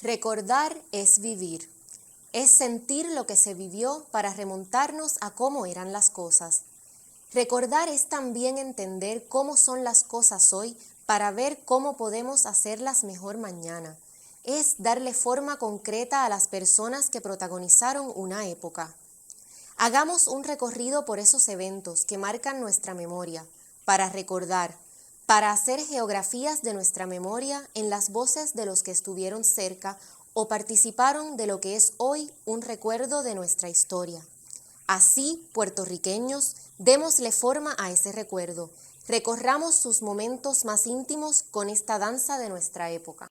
Recordar es vivir, es sentir lo que se vivió para remontarnos a cómo eran las cosas. Recordar es también entender cómo son las cosas hoy para ver cómo podemos hacerlas mejor mañana. Es darle forma concreta a las personas que protagonizaron una época. Hagamos un recorrido por esos eventos que marcan nuestra memoria, para recordar, para hacer geografías de nuestra memoria en las voces de los que estuvieron cerca o participaron de lo que es hoy un recuerdo de nuestra historia. Así, puertorriqueños, démosle forma a ese recuerdo, recorramos sus momentos más íntimos con esta danza de nuestra época.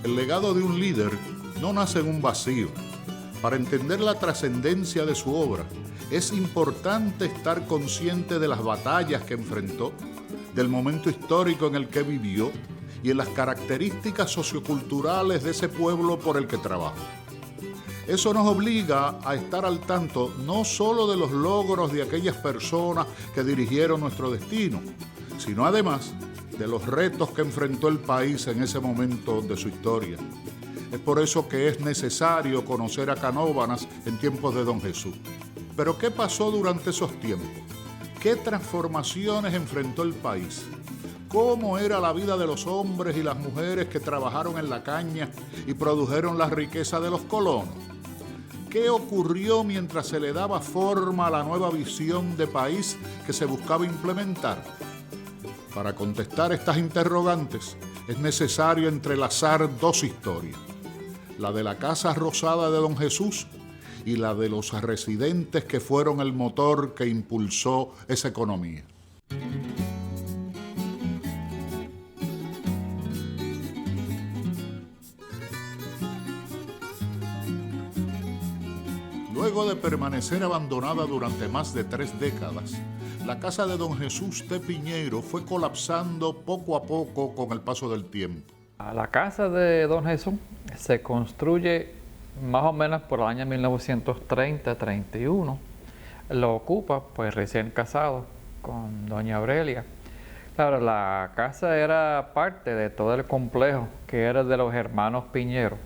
El legado de un líder no nace en un vacío. Para entender la trascendencia de su obra, es importante estar consciente de las batallas que enfrentó, del momento histórico en el que vivió y en las características socioculturales de ese pueblo por el que trabajó. Eso nos obliga a estar al tanto no solo de los logros de aquellas personas que dirigieron nuestro destino, sino además de los retos que enfrentó el país en ese momento de su historia. Es por eso que es necesario conocer a Canóvanas en tiempos de Don Jesús. Pero ¿qué pasó durante esos tiempos? ¿Qué transformaciones enfrentó el país? ¿Cómo era la vida de los hombres y las mujeres que trabajaron en la caña y produjeron la riqueza de los colonos? ¿Qué ocurrió mientras se le daba forma a la nueva visión de país que se buscaba implementar? Para contestar estas interrogantes es necesario entrelazar dos historias: la de la Casa Rosada de Don Jesús y la de los residentes que fueron el motor que impulsó esa economía. Luego de permanecer abandonada durante más de 3 décadas, la casa de Don Jesús de Piñeiro fue colapsando poco a poco con el paso del tiempo. La casa de Don Jesús se construye más o menos por el año 1930-31. Lo ocupa pues recién casado con doña Aurelia. Claro, la casa era parte de todo el complejo que era de los hermanos Piñero,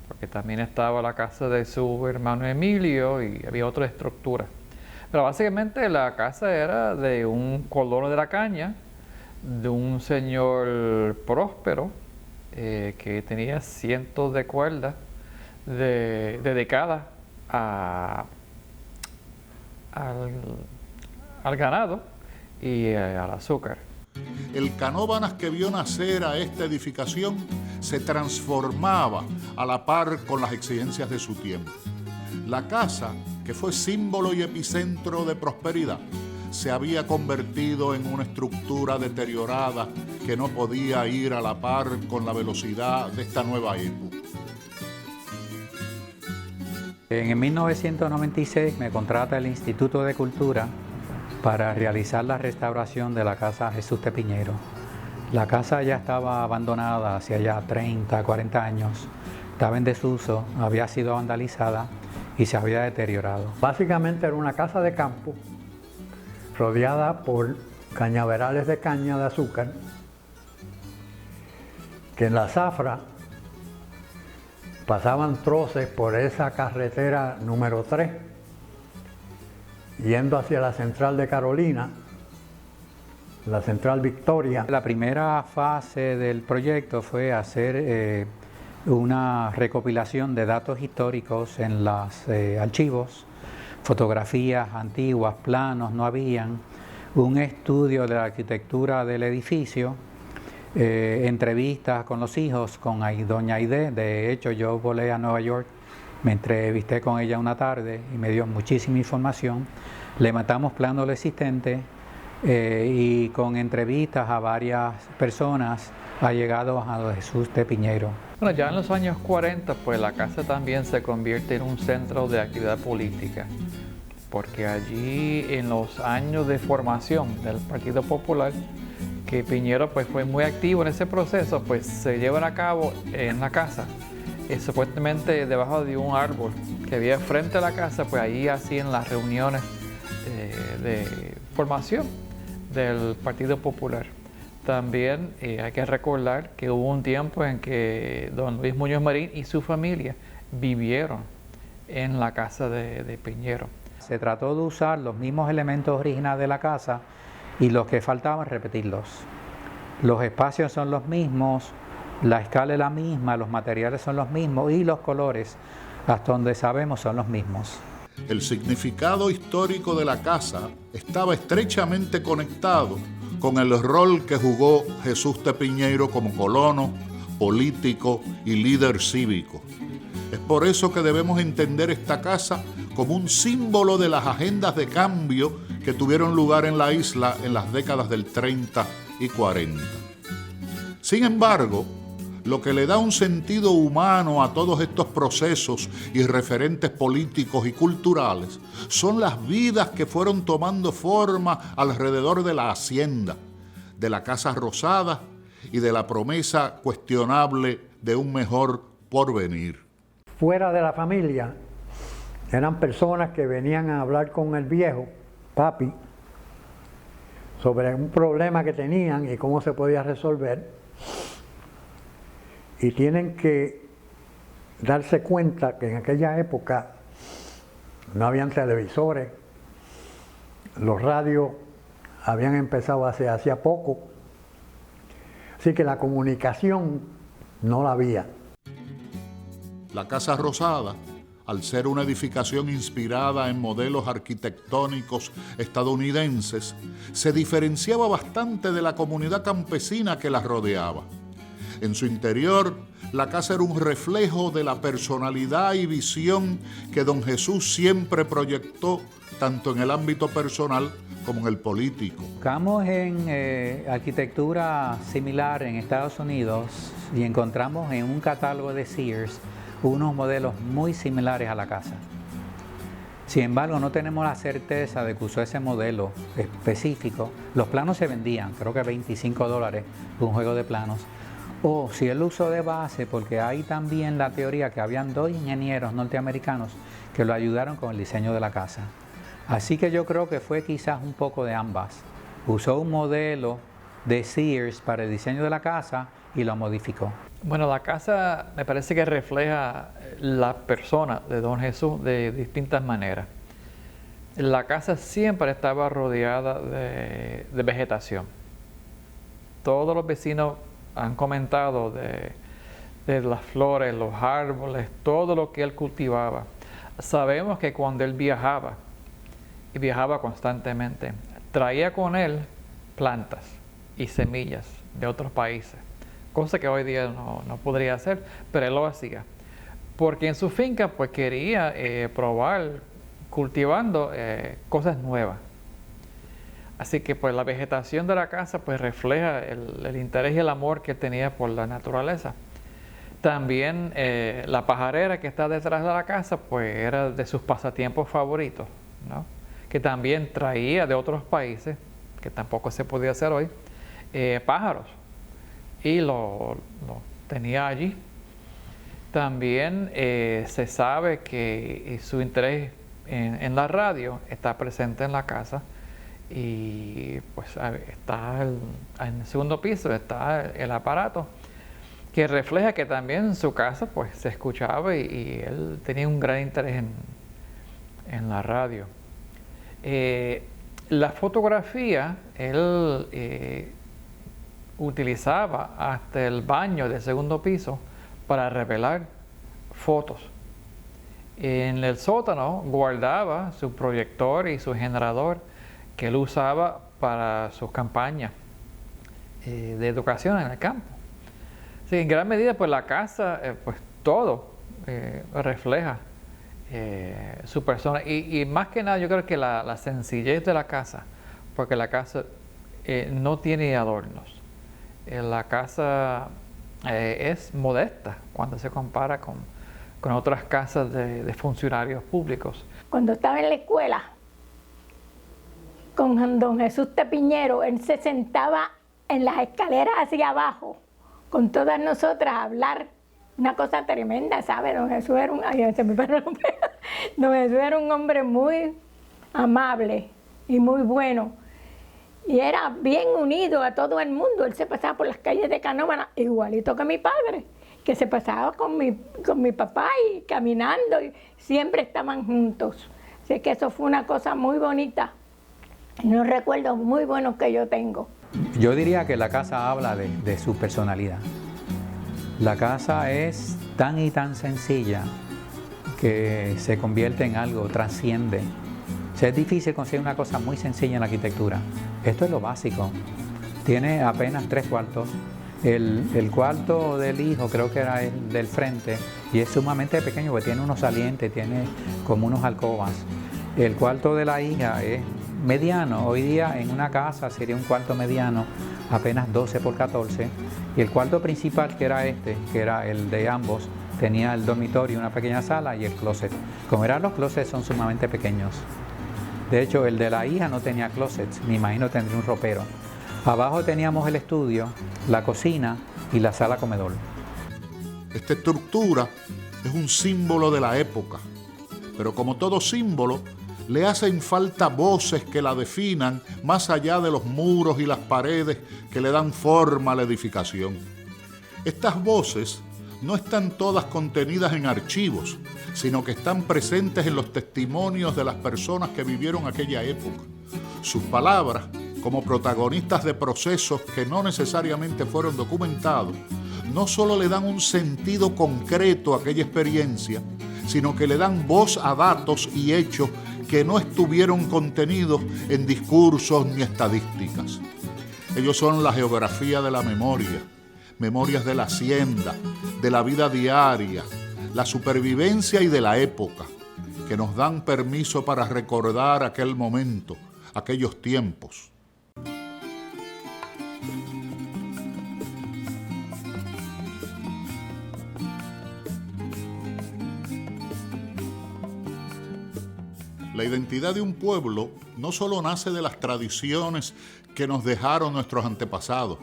porque también estaba la casa de su hermano Emilio y había otra estructura. Pero básicamente la casa era de un colono de la caña, de un señor próspero, que tenía cientos de cuerdas dedicadas al ganado y al azúcar. El Canóvanas que vio nacer a esta edificación se transformaba a la par con las exigencias de su tiempo. La casa, que fue símbolo y epicentro de prosperidad, se había convertido en una estructura deteriorada que no podía ir a la par con la velocidad de esta nueva época. En 1996 me contrata el Instituto de Cultura para realizar la restauración de la Casa Jesús de Piñeiro. La casa ya estaba abandonada hacía ya 30, 40 años, estaba en desuso, había sido vandalizada y se había deteriorado. Básicamente era una casa de campo rodeada por cañaverales de caña de azúcar, que en la zafra pasaban troces por esa carretera número 3, yendo hacia la central de Carolina, la central Victoria. La primera fase del proyecto fue hacer una recopilación de datos históricos en los archivos, fotografías antiguas, planos, no habían, un estudio de la arquitectura del edificio, entrevistas con los hijos, con doña Aide. De hecho, yo volé a Nueva York, me entrevisté con ella una tarde y me dio muchísima información. Le matamos plano lo existente y con entrevistas a varias personas allegados a Don Jesús de Piñeiro. Bueno, ya en los años 40, pues la casa también se convierte en un centro de actividad política, porque allí en los años de formación del Partido Popular, que Piñero pues fue muy activo en ese proceso, pues se llevan a cabo en la casa, supuestamente debajo de un árbol que había frente a la casa, pues ahí hacían las reuniones de formación del Partido Popular. También hay que recordar que hubo un tiempo en que don Luis Muñoz Marín y su familia vivieron en la casa de Piñero. Se trató de usar los mismos elementos originales de la casa y los que faltaban repetirlos. Los espacios son los mismos, la escala es la misma, los materiales son los mismos y los colores, hasta donde sabemos, son los mismos. El significado histórico de la casa estaba estrechamente conectado con el rol que jugó Jesús de Piñeiro como colono, político y líder cívico. Es por eso que debemos entender esta casa como un símbolo de las agendas de cambio que tuvieron lugar en la isla en las décadas del 30 y 40. Sin embargo, Lo que le da un sentido humano a todos estos procesos y referentes políticos y culturales son las vidas que fueron tomando forma alrededor de la hacienda, de la Casa Rosada y de la promesa cuestionable de un mejor porvenir. Fuera de la familia, eran personas que venían a hablar con el viejo, papi, sobre un problema que tenían y cómo se podía resolver. Y tienen que darse cuenta que en aquella época no habían televisores, los radios habían empezado hacía poco, así que la comunicación no la había. La Casa Rosada, al ser una edificación inspirada en modelos arquitectónicos estadounidenses, se diferenciaba bastante de la comunidad campesina que la rodeaba. En su interior, la casa era un reflejo de la personalidad y visión que don Jesús siempre proyectó, tanto en el ámbito personal como en el político. Buscamos en arquitectura similar en Estados Unidos y encontramos en un catálogo de Sears unos modelos muy similares a la casa. Sin embargo, no tenemos la certeza de que usó ese modelo específico. Los planos se vendían, creo que $25 un juego de planos. O si él usó de base, porque hay también la teoría que habían 2 ingenieros norteamericanos que lo ayudaron con el diseño de la casa. Así que yo creo que fue quizás un poco de ambas. Usó un modelo de Sears para el diseño de la casa y lo modificó. Bueno, la casa me parece que refleja la persona de don Jesús de distintas maneras. La casa siempre estaba rodeada de vegetación. Todos los vecinos han comentado de las flores, los árboles, todo lo que él cultivaba. Sabemos que cuando él viajaba, y viajaba constantemente, traía con él plantas y semillas de otros países, cosa que hoy día no podría hacer, pero él lo hacía. Porque en su finca pues quería probar cultivando cosas nuevas. Así que pues la vegetación de la casa pues refleja el interés y el amor que tenía por la naturaleza. También la pajarera que está detrás de la casa pues era de sus pasatiempos favoritos, ¿no? Que también traía de otros países, que tampoco se podía hacer hoy, pájaros, y lo tenía allí. También se sabe que su interés en la radio está presente en la casa. Y pues está en el segundo piso está el aparato que refleja que también en su casa pues se escuchaba y él tenía un gran interés en la radio. La fotografía, él utilizaba hasta el baño del segundo piso para revelar fotos. En el sótano guardaba su proyector y su generador que él usaba para sus campañas de educación en el campo. Sí, en gran medida, pues la casa, pues todo refleja su persona. Y más que nada, yo creo que la sencillez de la casa, porque la casa no tiene adornos. La casa es modesta cuando se compara con otras casas de funcionarios públicos. Cuando estaba en la escuela, con don Jesús Tepiñero, él se sentaba en las escaleras hacia abajo, con todas nosotras a hablar, una cosa tremenda, ¿sabe? Don Jesús era don Jesús era un hombre muy amable y muy bueno, y era bien unido a todo el mundo. Él se pasaba por las calles de Canóvana, igualito que mi padre, que se pasaba con mi papá y caminando, y siempre estaban juntos. Así que eso fue una cosa muy bonita. Unos recuerdos muy buenos que yo tengo. Yo diría que la casa habla de su personalidad. La casa es tan y tan sencilla que se convierte en algo, trasciende. O sea, es difícil conseguir una cosa muy sencilla en la arquitectura. Esto es lo básico. Tiene apenas 3 cuartos. El cuarto del hijo creo que era el del frente y es sumamente pequeño porque tiene unos salientes, tiene como unos alcobas. El cuarto de la hija es mediano. Hoy día en una casa sería un cuarto mediano, apenas 12 por 14. Y el cuarto principal, que era que era el de ambos, tenía el dormitorio, una pequeña sala y el closet. Como eran los closets, son sumamente pequeños. De hecho, el de la hija no tenía closets, me imagino tendría un ropero. Abajo teníamos el estudio, la cocina y la sala comedor. Esta estructura es un símbolo de la época, pero como todo símbolo, le hacen falta voces que la definan más allá de los muros y las paredes que le dan forma a la edificación. Estas voces no están todas contenidas en archivos, sino que están presentes en los testimonios de las personas que vivieron aquella época. Sus palabras, como protagonistas de procesos que no necesariamente fueron documentados, no solo le dan un sentido concreto a aquella experiencia, sino que le dan voz a datos y hechos que no estuvieron contenidos en discursos ni estadísticas. Ellos son la geografía de la memoria, memorias de la hacienda, de la vida diaria, la supervivencia y de la época, que nos dan permiso para recordar aquel momento, aquellos tiempos. La identidad de un pueblo no solo nace de las tradiciones que nos dejaron nuestros antepasados.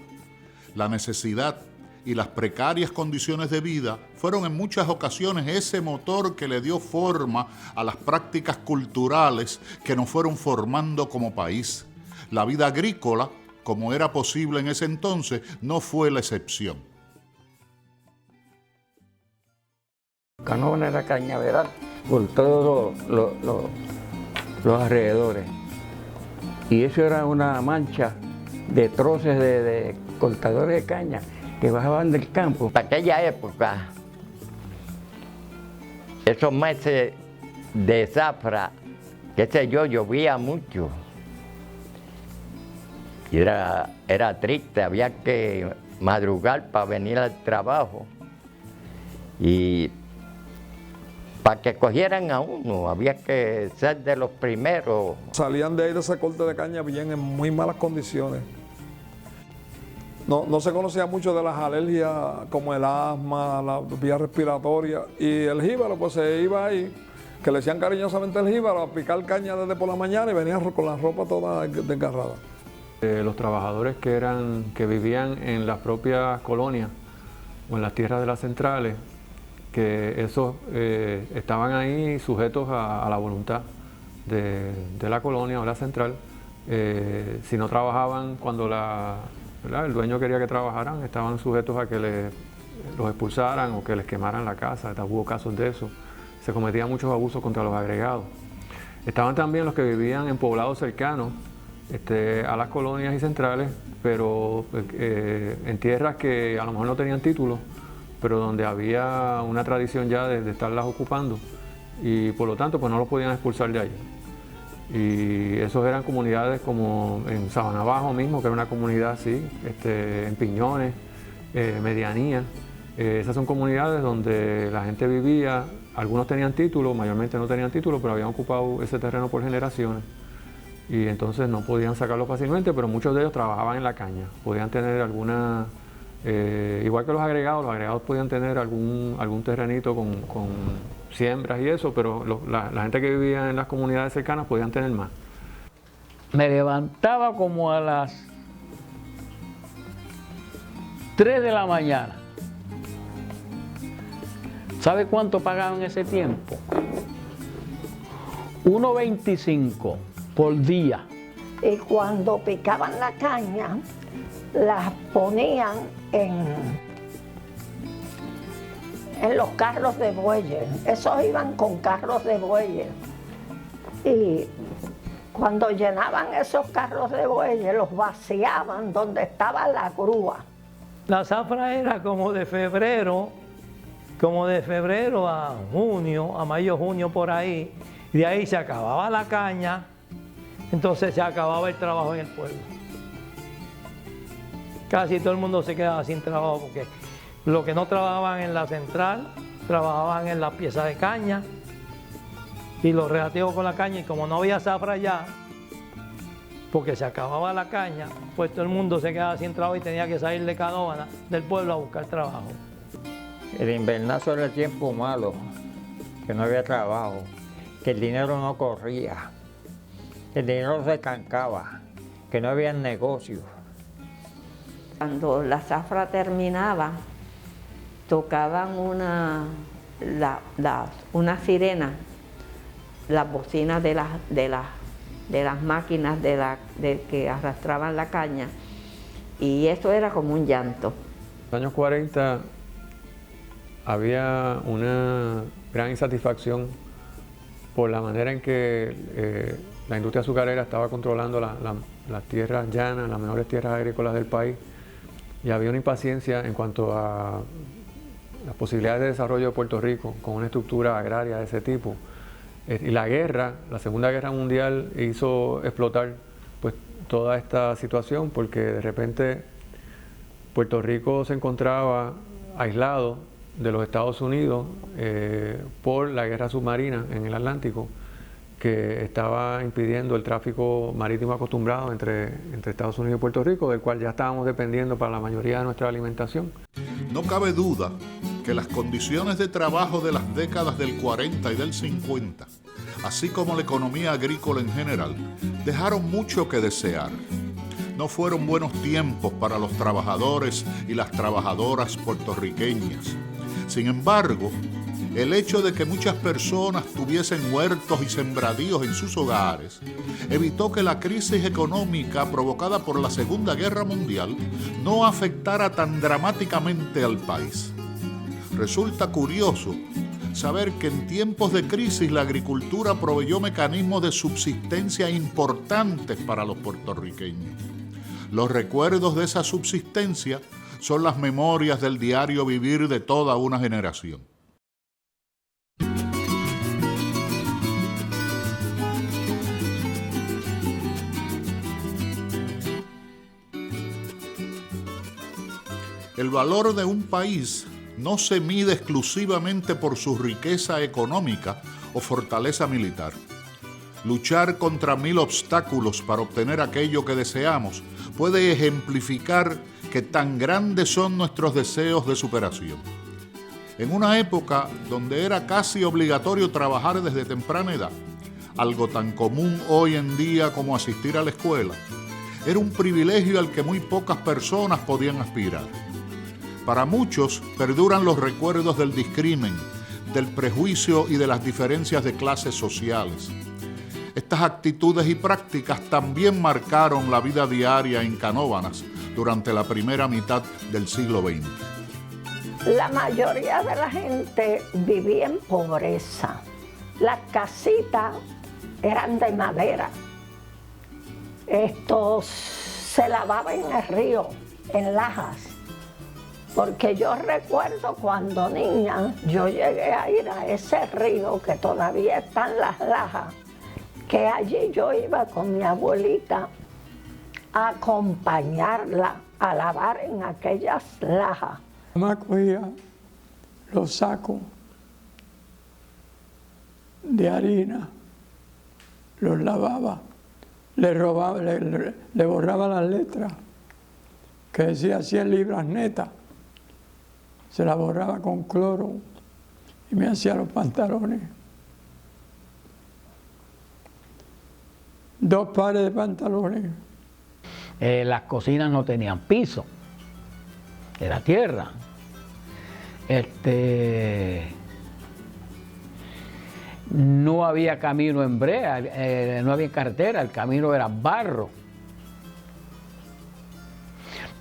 La necesidad y las precarias condiciones de vida fueron en muchas ocasiones ese motor que le dio forma a las prácticas culturales que nos fueron formando como país. La vida agrícola, como era posible en ese entonces, no fue la excepción. Canóvana era cañaveral por todos los alrededores. Y eso era una mancha de troces de cortadores de caña que bajaban del campo. Para aquella época, esos meses de zafra, qué sé yo, llovía mucho. Y era triste, había que madrugar para venir al trabajo. Y para que cogieran a uno, había que ser de los primeros. Salían de ahí de ese corte de caña bien en muy malas condiciones. No se conocía mucho de las alergias como el asma, la vía respiratoria. Y el jíbaro, pues se iba ahí, que le decían cariñosamente el jíbaro, a picar caña desde por la mañana y venía con la ropa toda desgarrada. Los trabajadores que vivían en las propias colonias o en las tierras de las centrales, que esos estaban ahí sujetos a la voluntad de la colonia o la central. Si no trabajaban cuando el dueño quería que trabajaran, estaban sujetos a que los expulsaran o que les quemaran la casa. Hubo casos de eso. Se cometían muchos abusos contra los agregados. Estaban también los que vivían en poblados cercanos a las colonias y centrales, pero en tierras que a lo mejor no tenían título, pero donde había una tradición ya de estarlas ocupando, y por lo tanto pues no los podían expulsar de allí. Y esos eran comunidades como en Sabana Bajo mismo, que era una comunidad así, en Piñones, Medianía. Esas son comunidades donde la gente vivía, algunos tenían título, mayormente no tenían título, pero habían ocupado ese terreno por generaciones. Y entonces no podían sacarlo fácilmente, pero muchos de ellos trabajaban en la caña. Podían tener alguna, igual que los agregados podían tener algún terrenito con siembras y eso, pero la gente que vivía en las comunidades cercanas podían tener más. Me levantaba como a las 3 de la mañana. ¿Sabe cuánto pagaban en ese tiempo? 1.25 por día. Y cuando picaban la caña, las ponían en los carros de bueyes. Esos iban con carros de bueyes. Y cuando llenaban esos carros de bueyes, los vaciaban donde estaba la grúa. La zafra era como de febrero a junio, a mayo, junio, por ahí. Y de ahí se acababa la caña, entonces se acababa el trabajo en el pueblo. Casi todo el mundo se quedaba sin trabajo porque los que no trabajaban en la central, trabajaban en las piezas de caña y los relativos con la caña, y como no había zafra ya, porque se acababa la caña, pues todo el mundo se quedaba sin trabajo y tenía que salir de Canóvana, del pueblo, a buscar trabajo. El invernazo era el tiempo malo, que no había trabajo, que el dinero no corría, que el dinero se estancaba, que no había negocio. Cuando la zafra terminaba, tocaban una sirena, las bocinas de las máquinas de que arrastraban la caña, y eso era como un llanto. En los años 40 había una gran insatisfacción por la manera en que la industria azucarera estaba controlando las tierras llanas, las mejores tierras agrícolas del país, y había una impaciencia en cuanto a las posibilidades de desarrollo de Puerto Rico con una estructura agraria de ese tipo. Y la guerra, la Segunda Guerra Mundial, hizo explotar pues toda esta situación, porque de repente Puerto Rico se encontraba aislado de los Estados Unidos por la guerra submarina en el Atlántico, que estaba impidiendo el tráfico marítimo acostumbrado entre Estados Unidos y Puerto Rico, del cual ya estábamos dependiendo para la mayoría de nuestra alimentación. No cabe duda que las condiciones de trabajo de las décadas del 40 y del 50, así como la economía agrícola en general, dejaron mucho que desear. No fueron buenos tiempos para los trabajadores y las trabajadoras puertorriqueñas. Sin embargo, el hecho de que muchas personas tuviesen huertos y sembradíos en sus hogares evitó que la crisis económica provocada por la Segunda Guerra Mundial no afectara tan dramáticamente al país. Resulta curioso saber que en tiempos de crisis la agricultura proveyó mecanismos de subsistencia importantes para los puertorriqueños. Los recuerdos de esa subsistencia son las memorias del diario vivir de toda una generación. El valor de un país no se mide exclusivamente por su riqueza económica o fortaleza militar. Luchar contra 1000 obstáculos para obtener aquello que deseamos puede ejemplificar que tan grandes son nuestros deseos de superación. En una época donde era casi obligatorio trabajar desde temprana edad, algo tan común hoy en día como asistir a la escuela, era un privilegio al que muy pocas personas podían aspirar. Para muchos perduran los recuerdos del discrimen, del prejuicio y de las diferencias de clases sociales. Estas actitudes y prácticas también marcaron la vida diaria en Canóvanas durante la primera mitad del siglo XX. La mayoría de la gente vivía en pobreza. Las casitas eran de madera. Estos se lavaban en el río, en lajas. Porque yo recuerdo cuando niña, yo llegué a ir a ese río que todavía están las lajas, que allí yo iba con mi abuelita a acompañarla a lavar en aquellas lajas. Mamá cogía los sacos de harina, los lavaba, le borraba las letras, que decía 100 libras netas. Se la borraba con cloro y me hacía los pantalones. 2 pares de pantalones. Las cocinas no tenían piso, era tierra. No había camino en brea, no había carretera, el camino era barro.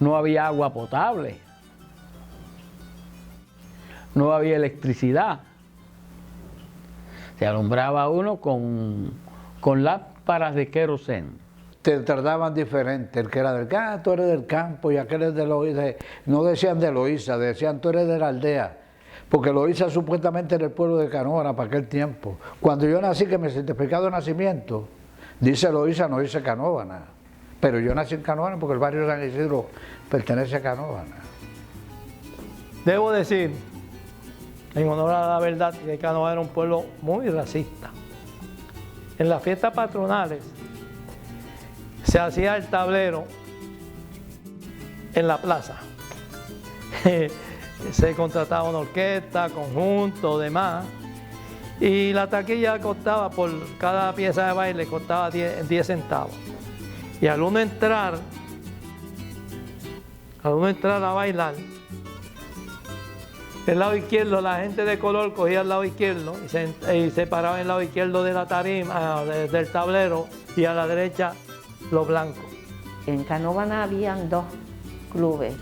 No había agua potable. No había electricidad. Se alumbraba uno con lámparas de queroseno. Te trataban diferente, el que era del campo, tú eres del campo, y aquel es de Loíza. No decían de Loíza, decían tú eres de la aldea. Porque Loíza supuestamente era el pueblo de Canóvana para aquel tiempo. Cuando yo nací, que mi certificado de nacimiento dice Loíza, no dice Canóvana. Pero yo nací en Canóvana porque el barrio de San Isidro pertenece a Canóvana. Debo decir, en honor a la verdad, que Canóvana era un pueblo muy racista. En las fiestas patronales se hacía el tablero en la plaza. Se contrataba una orquesta, conjunto, demás. Y la taquilla costaba, por cada pieza de baile, costaba 10 centavos. Y al uno entrar a bailar, el lado izquierdo, la gente de color cogía el lado izquierdo y se paraba en el lado izquierdo de la tarima, del tablero, y a la derecha los blancos. En Canóvana habían 2 clubes.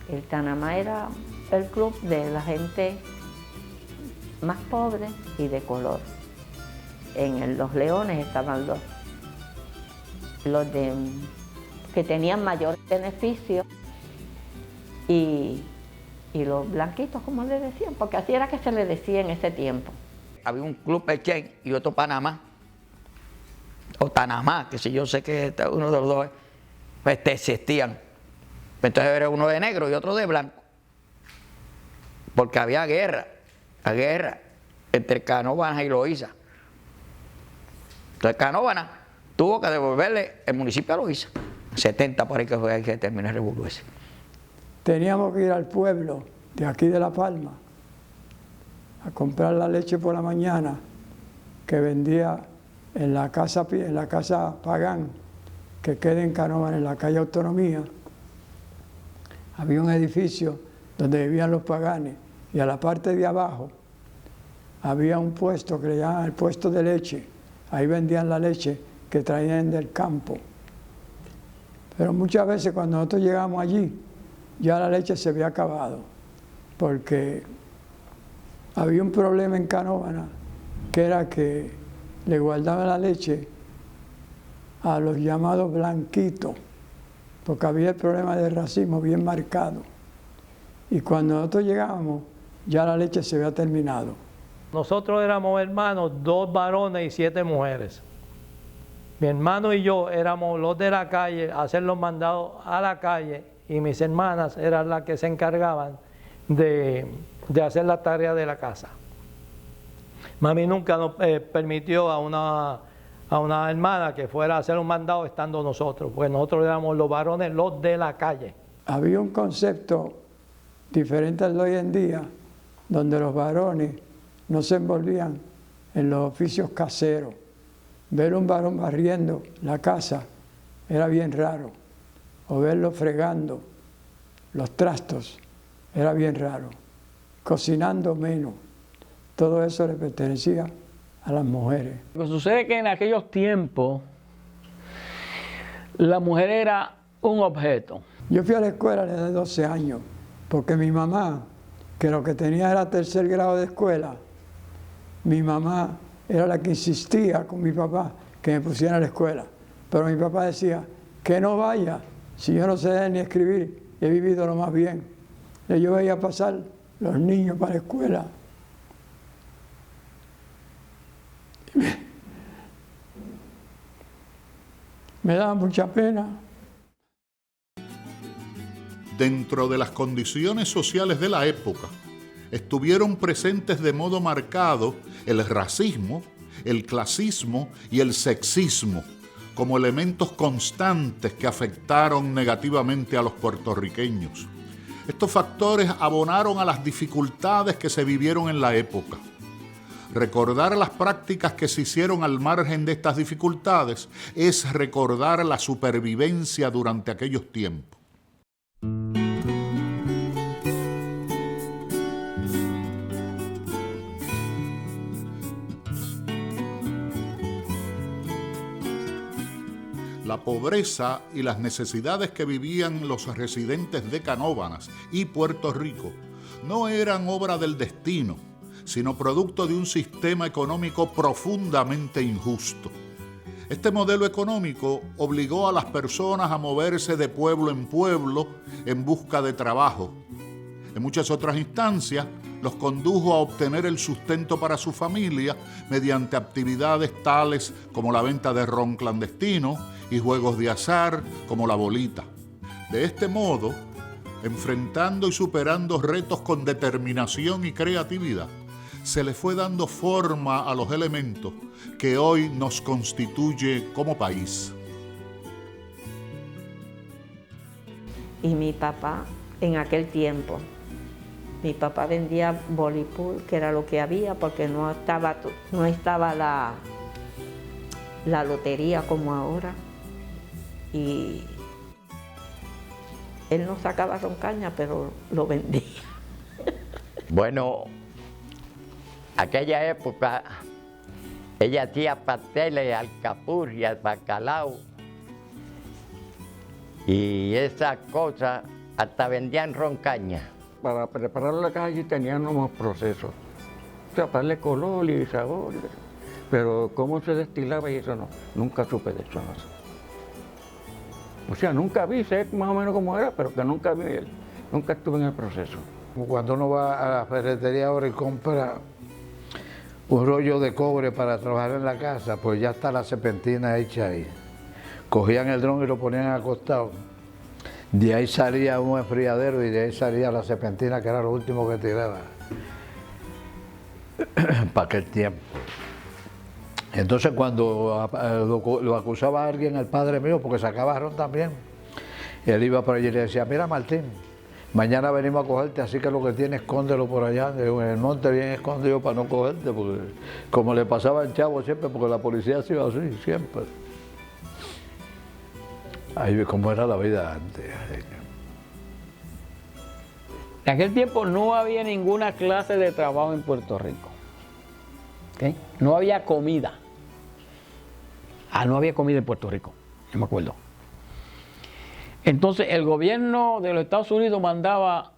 El Tanamá era el club de la gente más pobre y de color. En Los Leones estaban los que tenían mayor beneficio y los blanquitos, como le decían, porque así era que se le decía en ese tiempo. Había un club Pechen y otro Panamá, o Tanamá, que si yo sé que uno de los dos existían. Entonces era uno de negro y otro de blanco, porque había guerra entre Canóvanas y Loíza. Entonces Canóvanas tuvo que devolverle el municipio a Loíza. 70 por ahí que fue ahí que terminó el revolú ese. Teníamos que ir al pueblo de aquí de La Palma a comprar la leche por la mañana que vendía en la casa Pagán, que queda en Canóvanas, en la calle Autonomía. Había un edificio donde vivían los paganes y a la parte de abajo había un puesto que le llamaban el puesto de leche. Ahí vendían la leche que traían del campo. Pero muchas veces cuando nosotros llegamos allí, ya la leche se había acabado, porque había un problema en Canóvanas, que era que le guardaban la leche a los llamados blanquitos, porque había el problema del racismo bien marcado. Y cuando nosotros llegábamos, ya la leche se había terminado. Nosotros éramos hermanos, 2 varones y 7 mujeres. Mi hermano y yo éramos los de la calle, a hacer los mandados a la calle, y mis hermanas eran las que se encargaban de hacer la tarea de la casa. Mami nunca nos permitió a una hermana que fuera a hacer un mandado estando nosotros, porque nosotros éramos los varones, los de la calle. Había un concepto diferente al de hoy en día, donde los varones no se envolvían en los oficios caseros. Ver un varón barriendo la casa era bien raro, o verlo fregando los trastos era bien raro, cocinando menos. Todo eso le pertenecía a las mujeres. Lo que sucede es que en aquellos tiempos la mujer era un objeto. Yo fui a la escuela desde 12 años, porque mi mamá, que lo que tenía era 3er grado de escuela, mi mamá era la que insistía con mi papá que me pusiera a la escuela. Pero mi papá decía que no vaya, si yo no sé leer ni escribir, he vivido lo más bien. Y yo veía pasar los niños para la escuela. Me daba mucha pena. Dentro de las condiciones sociales de la época, estuvieron presentes de modo marcado el racismo, el clasismo y el sexismo como elementos constantes que afectaron negativamente a los puertorriqueños. Estos factores abonaron a las dificultades que se vivieron en la época. Recordar las prácticas que se hicieron al margen de estas dificultades es recordar la supervivencia durante aquellos tiempos. La pobreza y las necesidades que vivían los residentes de Canóvanas y Puerto Rico no eran obra del destino, sino producto de un sistema económico profundamente injusto. Este modelo económico obligó a las personas a moverse de pueblo en pueblo en busca de trabajo. En muchas otras instancias, los condujo a obtener el sustento para su familia mediante actividades tales como la venta de ron clandestino y juegos de azar como la bolita. De este modo, enfrentando y superando retos con determinación y creatividad, se le fue dando forma a los elementos que hoy nos constituye como país. Y mi papá, en aquel tiempo, mi papá vendía bolipool, que era lo que había, porque no estaba la lotería como ahora. Y él no sacaba roncaña, pero lo vendía. Bueno, aquella época ella hacía pasteles, alcapurrias, bacalao y esas cosas, hasta vendían roncaña. Para preparar la calle teníamos procesos, o sea, para darle color y sabor, pero cómo se destilaba y eso no, nunca supe de eso. No sé. O sea, nunca vi, sé más o menos cómo era, pero que nunca estuve en el proceso. Cuando uno va a la ferretería ahora y compra un rollo de cobre para trabajar en la casa, pues ya está la serpentina hecha ahí. Cogían el dron y lo ponían acostado. De ahí salía un enfriadero y de ahí salía la serpentina, que era lo último que tiraba para aquel tiempo. Entonces cuando lo acusaba a alguien, el padre mío, porque sacaba ron también, él iba por allí y le decía, mira Martín, mañana venimos a cogerte, así que lo que tienes, escóndelo por allá, en el monte bien escondido para no cogerte, porque como le pasaba al chavo siempre, porque la policía se iba así, siempre. Ahí como era la vida antes. En aquel tiempo no había ninguna clase de trabajo en Puerto Rico. ¿Okay? No había comida. No había comida en Puerto Rico, yo me acuerdo. Entonces el gobierno de los Estados Unidos mandaba,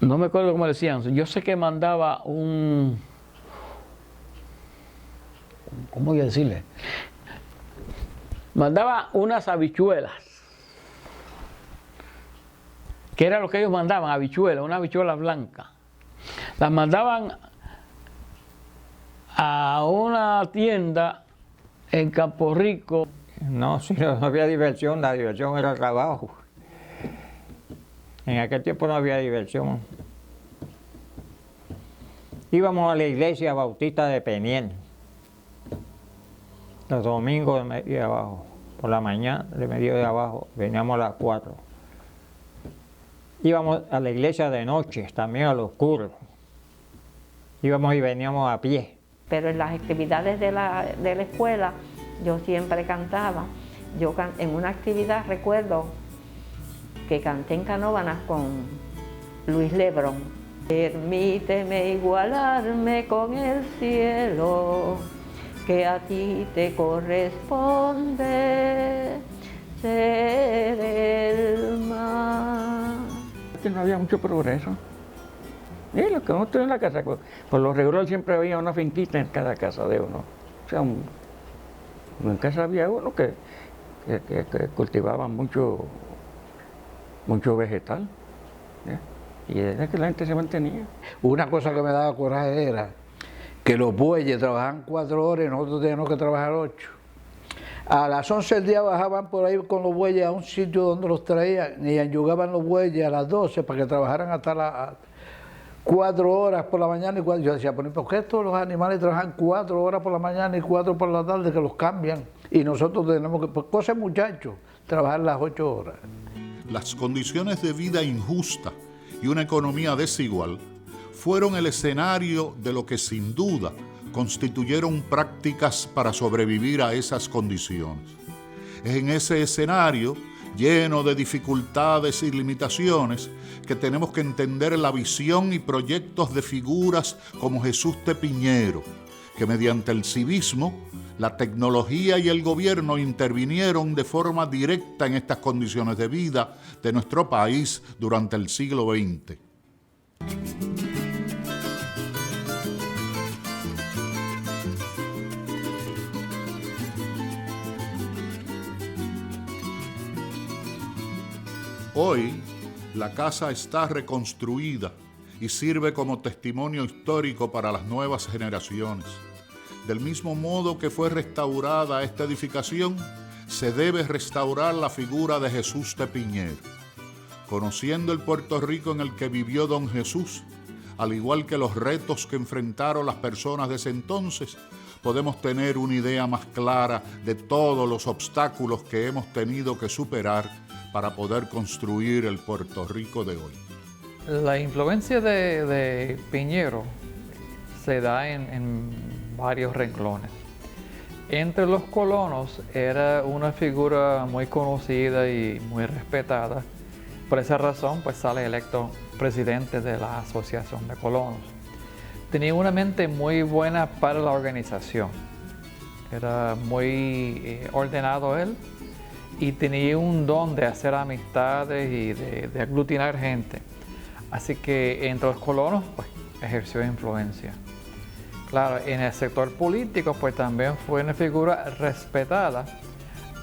no me acuerdo cómo decían, yo sé que mandaba ¿cómo voy a decirle? Mandaba unas habichuelas, que era lo que ellos mandaban, habichuelas, una habichuela blanca. Las mandaban a una tienda en Campo Rico. No, si no había diversión, la diversión era el trabajo. En aquel tiempo no había diversión. Íbamos a la iglesia bautista de Peniel, los domingos de medio de abajo, por la mañana de medio de abajo, veníamos a las 4. Íbamos a la iglesia de noche, también a lo oscuro. Íbamos y veníamos a pie. Pero en las actividades de la escuela yo siempre cantaba. En una actividad recuerdo que canté en Canóvanas con Luis Lebrón. Permíteme igualarme con el cielo, que a ti te corresponde ser el mar. Que no había mucho progreso. Y lo que uno tuvo en la casa, por lo regular siempre había una finquita en cada casa de uno. O sea, en casa había uno que cultivaba mucho vegetal. ¿Ya? Y era que la gente se mantenía. Una cosa que me daba coraje era que los bueyes trabajaban 4 horas y nosotros teníamos que trabajar 8. A las 11 del día bajaban por ahí con los bueyes a un sitio donde los traían y enyugaban los bueyes a las 12 para que trabajaran hasta las 4 horas por la mañana y 4. Yo decía, ¿por qué todos los animales trabajan 4 horas por la mañana y 4 por la tarde, que los cambian? Y nosotros tenemos que, pues cosas muchachos, trabajar las 8 horas. Las condiciones de vida injustas y una economía desigual fueron el escenario de lo que sin duda constituyeron prácticas para sobrevivir a esas condiciones. Es en ese escenario, lleno de dificultades y limitaciones, que tenemos que entender la visión y proyectos de figuras como Jesús de Piñero, que mediante el civismo, la tecnología y el gobierno intervinieron de forma directa en estas condiciones de vida de nuestro país durante el siglo XX. Hoy, la casa está reconstruida y sirve como testimonio histórico para las nuevas generaciones. Del mismo modo que fue restaurada esta edificación, se debe restaurar la figura de Jesús de Piñero. Conociendo el Puerto Rico en el que vivió don Jesús, al igual que los retos que enfrentaron las personas de ese entonces, podemos tener una idea más clara de todos los obstáculos que hemos tenido que superar para poder construir el Puerto Rico de hoy. La influencia de Piñero se da en varios renglones. Entre los colonos era una figura muy conocida y muy respetada. Por esa razón, pues sale electo presidente de la Asociación de Colonos. Tenía una mente muy buena para la organización. Era muy ordenado él y tenía un don de hacer amistades y de aglutinar gente. Así que entre los colonos, pues, ejerció influencia. Claro, en el sector político, pues también fue una figura respetada,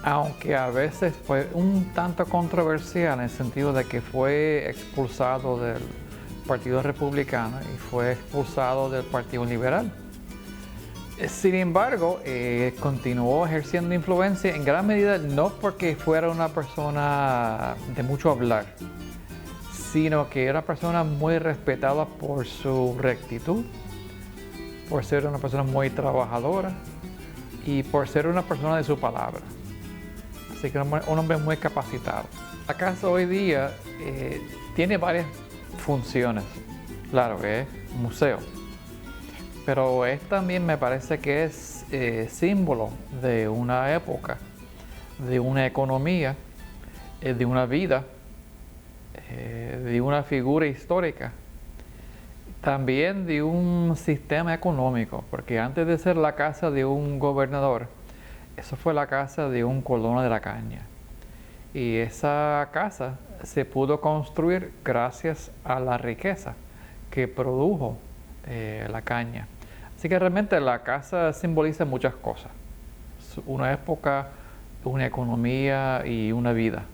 aunque a veces fue un tanto controversial en el sentido de que fue expulsado del Partido Republicano y fue expulsado del Partido Liberal. Sin embargo, continuó ejerciendo influencia en gran medida no porque fuera una persona de mucho hablar, sino que era una persona muy respetada por su rectitud, por ser una persona muy trabajadora y por ser una persona de su palabra. Así que un hombre muy capacitado. La casa hoy día tiene varias funciones. Claro, es museo, pero también me parece que es símbolo de una época, de una economía, de una vida, de una figura histórica, también de un sistema económico, porque antes de ser la casa de un gobernador, eso fue la casa de un colono de la caña. Y esa casa se pudo construir gracias a la riqueza que produjo la caña. Así que realmente la casa simboliza muchas cosas. Una época, una economía y una vida.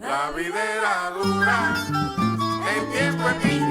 La vida era dura, el tiempo es